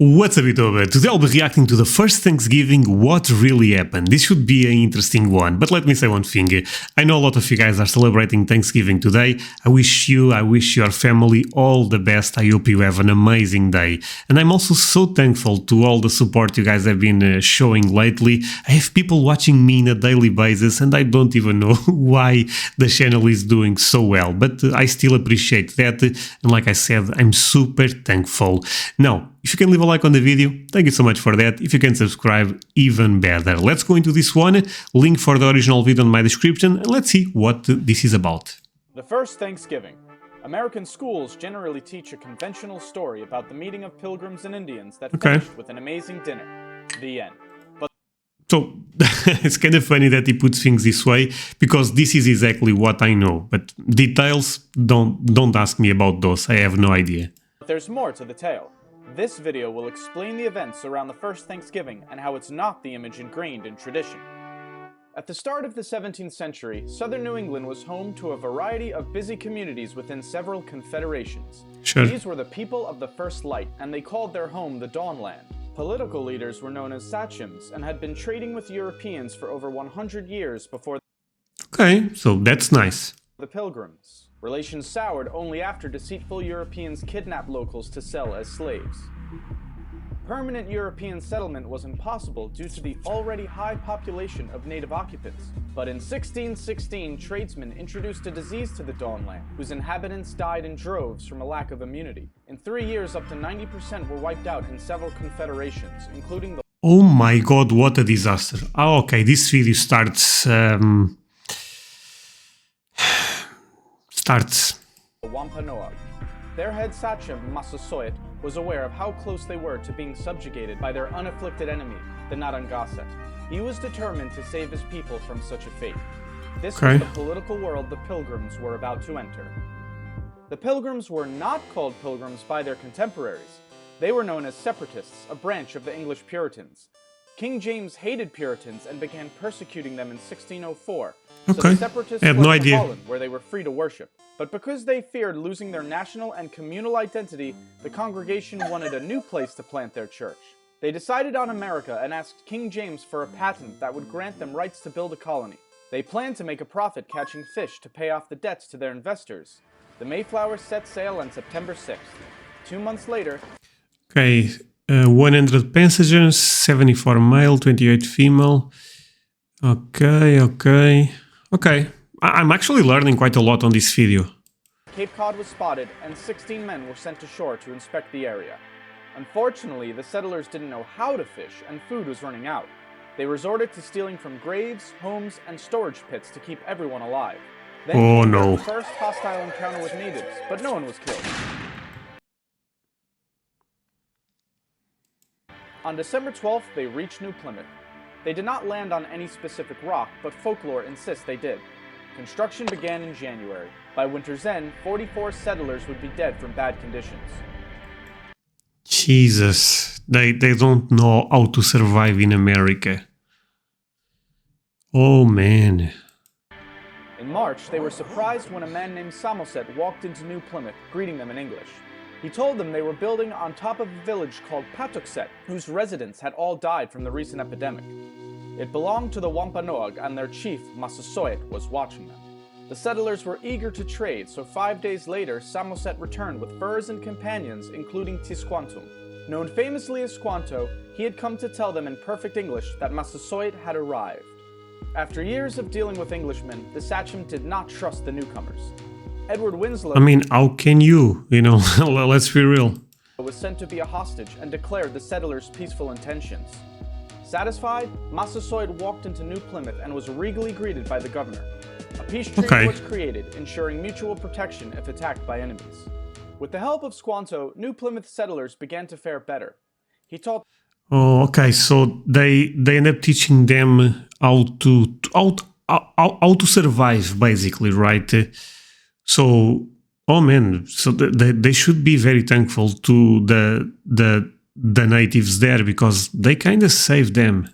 What's up, YouTube? Today I'll be reacting to the first Thanksgiving, what really happened. This should be an interesting one, but let me say one thing. I know a lot of you guys are celebrating Thanksgiving today. I wish your family all the best. I hope you have an amazing day. And I'm also so thankful to all the support you guys have been showing lately. I have people watching me on a daily basis and I don't even know why the channel is doing so well, but I still appreciate that. And like I said, I'm super thankful. Now, if you can leave a like on the video, thank you so much for that. If you can subscribe, even better. Let's go into this one. Link for the original video in my description, and let's see what this is about. The first Thanksgiving. American schools generally teach a conventional story about the meeting of pilgrims and Indians that finished with an amazing dinner. The end. So, it's kind of funny that he puts things this way, because this is exactly what I know. But details, don't ask me about those. I have no idea. But there's more to the tale. This video will explain the events around the first Thanksgiving and how it's not the image ingrained in tradition. At the start of the 17th century, southern New England was home to a variety of busy communities within several confederations. Sure. These were the people of the first light, and they called their home the Dawnland. Political leaders were known as sachems and had been trading with Europeans for over 100 years before Okay, so that's nice. the Pilgrims. Relations soured only after deceitful Europeans kidnapped locals to sell as slaves. Permanent European settlement was impossible due to the already high population of native occupants. But in 1616, tradesmen introduced a disease to the Dawnland, whose inhabitants died in droves from a lack of immunity. In 3 years, up to 90% were wiped out in several confederations, including the... Oh my god, what a disaster. Oh, okay, this video starts... the Wampanoag. Their head sachem, Massasoit, was aware of how close they were to being subjugated by their unafflicted enemy, the Narragansett. He was determined to save his people from such a fate. This was the political world the Pilgrims were about to enter. The Pilgrims were not called Pilgrims by their contemporaries. They were known as separatists, a branch of the English Puritans. King James hated Puritans and began persecuting them in 1604. So the separatists went to Holland, where they were free to worship. But because they feared losing their national and communal identity, the congregation wanted a new place to plant their church. They decided on America and asked King James for a patent that would grant them rights to build a colony. They planned to make a profit catching fish to pay off the debts to their investors. The Mayflower set sail on September 6th. 2 months later... 100 passengers, 74 male, 28 female. Okay. I'm actually learning quite a lot on this video. Cape Cod was spotted and 16 men were sent ashore to inspect the area. Unfortunately, the settlers didn't know how to fish and food was running out. They resorted to stealing from graves, homes, and storage pits to keep everyone alive. Then the first hostile encounter with natives, but no one was killed. On December 12th, they reached New Plymouth. They did not land on any specific rock, but folklore insists they did. Construction began in January. By winter's end, 44 settlers would be dead from bad conditions. Jesus, they don't know how to survive in America. Oh man. In March, they were surprised when a man named Samoset walked into New Plymouth, greeting them in English. He told them they were building on top of a village called Patuxet, whose residents had all died from the recent epidemic. It belonged to the Wampanoag, and their chief, Massasoit, was watching them. The settlers were eager to trade, so 5 days later, Samoset returned with furs and companions, including Squanto. Known famously as Squanto, he had come to tell them in perfect English that Massasoit had arrived. After years of dealing with Englishmen, the sachem did not trust the newcomers. Edward Winslow, I mean, how can you know, let's be real. Was sent to be a hostage and declared the settlers' peaceful intentions. Satisfied, Massasoit walked into New Plymouth and was regally greeted by the governor. A peace treaty was created, ensuring mutual protection if attacked by enemies. With the help of Squanto, New Plymouth settlers began to fare better. He taught... Oh, okay, so they end up teaching them how to survive, basically, right? So, oh man, so they should be very thankful to the natives there, because they kind of saved them.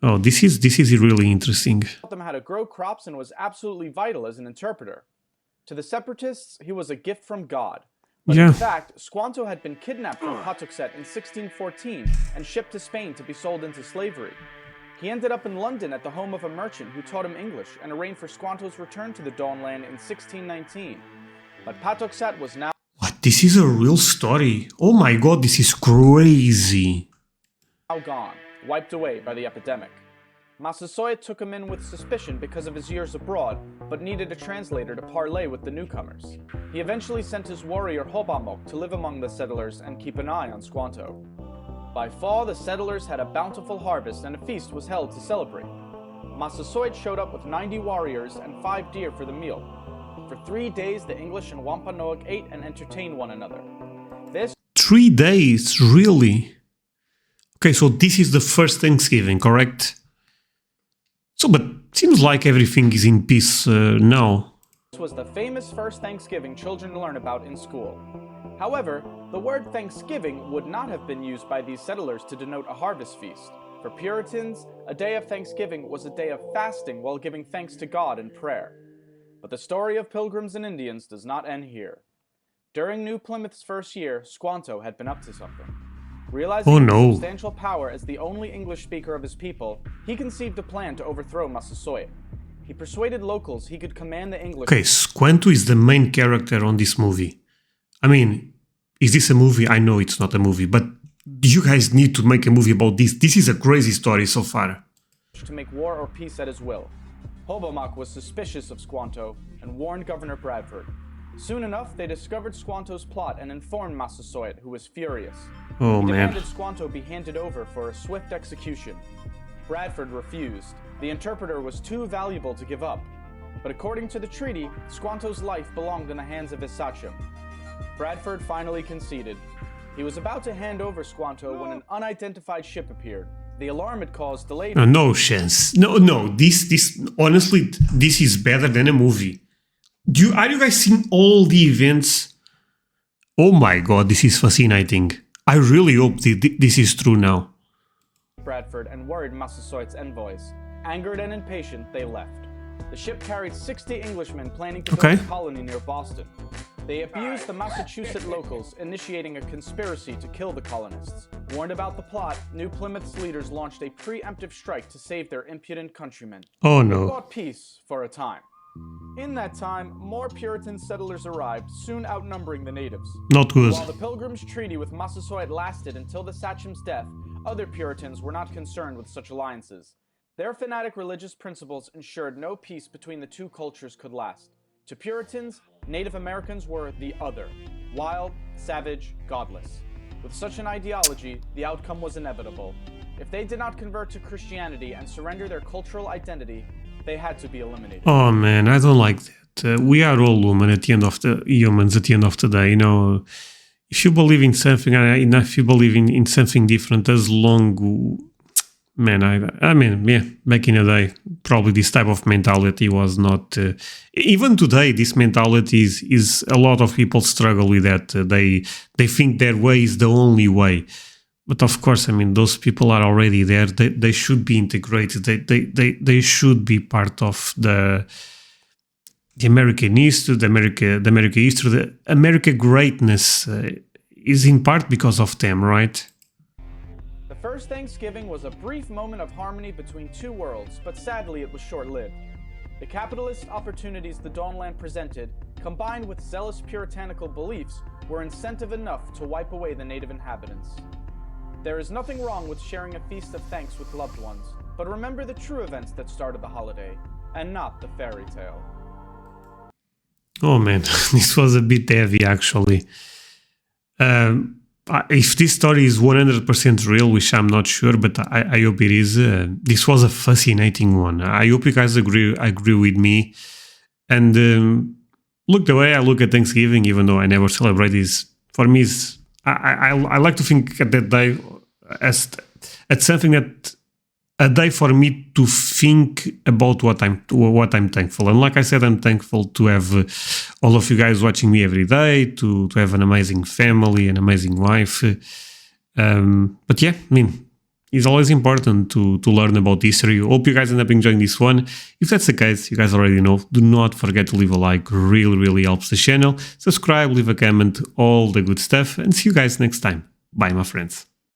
Oh, this is really interesting. Taught them how to grow crops and was absolutely vital as an interpreter. To the separatists, he was a gift from God. But Yeah. in fact, Squanto had been kidnapped from Patuxet in 1614 and shipped to Spain to be sold into slavery. He ended up in London at the home of a merchant who taught him English and arranged for Squanto's return to the Dawnland in 1619. But Patuxet was now What? This is a real story. Oh my god, this is crazy. gone, wiped away by the epidemic. Massasoit took him in with suspicion because of his years abroad, but needed a translator to parley with the newcomers. He eventually sent his warrior Hobamok to live among the settlers and keep an eye on Squanto. By fall, the settlers had a bountiful harvest and a feast was held to celebrate. Massasoit showed up with 90 warriors and 5 deer for the meal. For 3 days, the English and Wampanoag ate and entertained one another. This 3 days, really? Okay, so this is the first Thanksgiving, correct? So, but seems like everything is in peace now. was the famous first Thanksgiving children learn about in school. However, the word Thanksgiving would not have been used by these settlers to denote a harvest feast. For Puritans, a day of Thanksgiving was a day of fasting while giving thanks to God in prayer. But the story of Pilgrims and Indians does not end here. During New Plymouth's first year, Squanto had been up to something. Realizing his substantial power as the only English speaker of his people, he conceived a plan to overthrow Massasoit. He persuaded locals he could command the English. Okay, Squanto is the main character on this movie. I mean, is this a movie? I know it's not a movie, but you guys need to make a movie about this. This is a crazy story so far. To make war or peace at his will. Hobamok was suspicious of Squanto and warned Governor Bradford. Soon enough, they discovered Squanto's plot and informed Massasoit, who was furious. Oh, He man. demanded Squanto be handed over for a swift execution. Bradford refused. The interpreter was too valuable to give up. But according to the treaty, Squanto's life belonged in the hands of his sachem. Bradford finally conceded. He was about to hand over Squanto when an unidentified ship appeared. The alarm it caused delayed. No chance. No, this, honestly, this is better than a movie. Are you guys seeing all the events? Oh my god, this is fascinating. I really hope this is true now. Bradford and worried Massasoit's envoys. Angered and impatient, they left. The ship carried 60 Englishmen planning to build a colony near Boston. They abused the Massachusetts locals, initiating a conspiracy to kill the colonists. Warned about the plot, New Plymouth's leaders launched a preemptive strike to save their impudent countrymen. Oh They no. brought peace for a time. In that time, more Puritan settlers arrived, soon outnumbering the natives. Not good. While the Pilgrims' Treaty with Massasoit lasted until the sachem's death, other Puritans were not concerned with such alliances. Their fanatic religious principles ensured no peace between the two cultures could last. To Puritans, Native Americans were the other, wild, savage, godless. With such an ideology, the outcome was inevitable. If they did not convert to Christianity and surrender their cultural identity, they had to be eliminated. Oh man, I don't like that. We are all humans at the end of the day. You know, if you believe in something, if you believe in something different, as long, man, I mean, yeah, back in the day, probably this type of mentality was not. Even today, this mentality is a lot of people struggle with that. They think their way is the only way. But of course, I mean, those people are already there. They should be integrated. They should be part of the American history, the American history. The American greatness is in part because of them, right? The first Thanksgiving was a brief moment of harmony between two worlds, but sadly it was short-lived. The capitalist opportunities the Dawnland presented, combined with zealous puritanical beliefs, were incentive enough to wipe away the native inhabitants. There is nothing wrong with sharing a feast of thanks with loved ones, but remember the true events that started the holiday, and not the fairy tale. Oh man, this was a bit heavy actually. If this story is 100% real, which I'm not sure, but I hope it is, this was a fascinating one. I hope you guys agree with me. And look, the way I look at Thanksgiving, even though I never celebrate this, for me is I like to think at that day as something that a day for me to think about what I'm thankful. And like I said, I'm thankful to have all of you guys watching me every day, to have an amazing family, an amazing wife. But yeah, I mean, It's always important to learn about history. Hope you guys end up enjoying this one. If that's the case, you guys already know, do not forget to leave a like, really helps the channel. Subscribe, leave a comment, all the good stuff, and see you guys next time. Bye, my friends.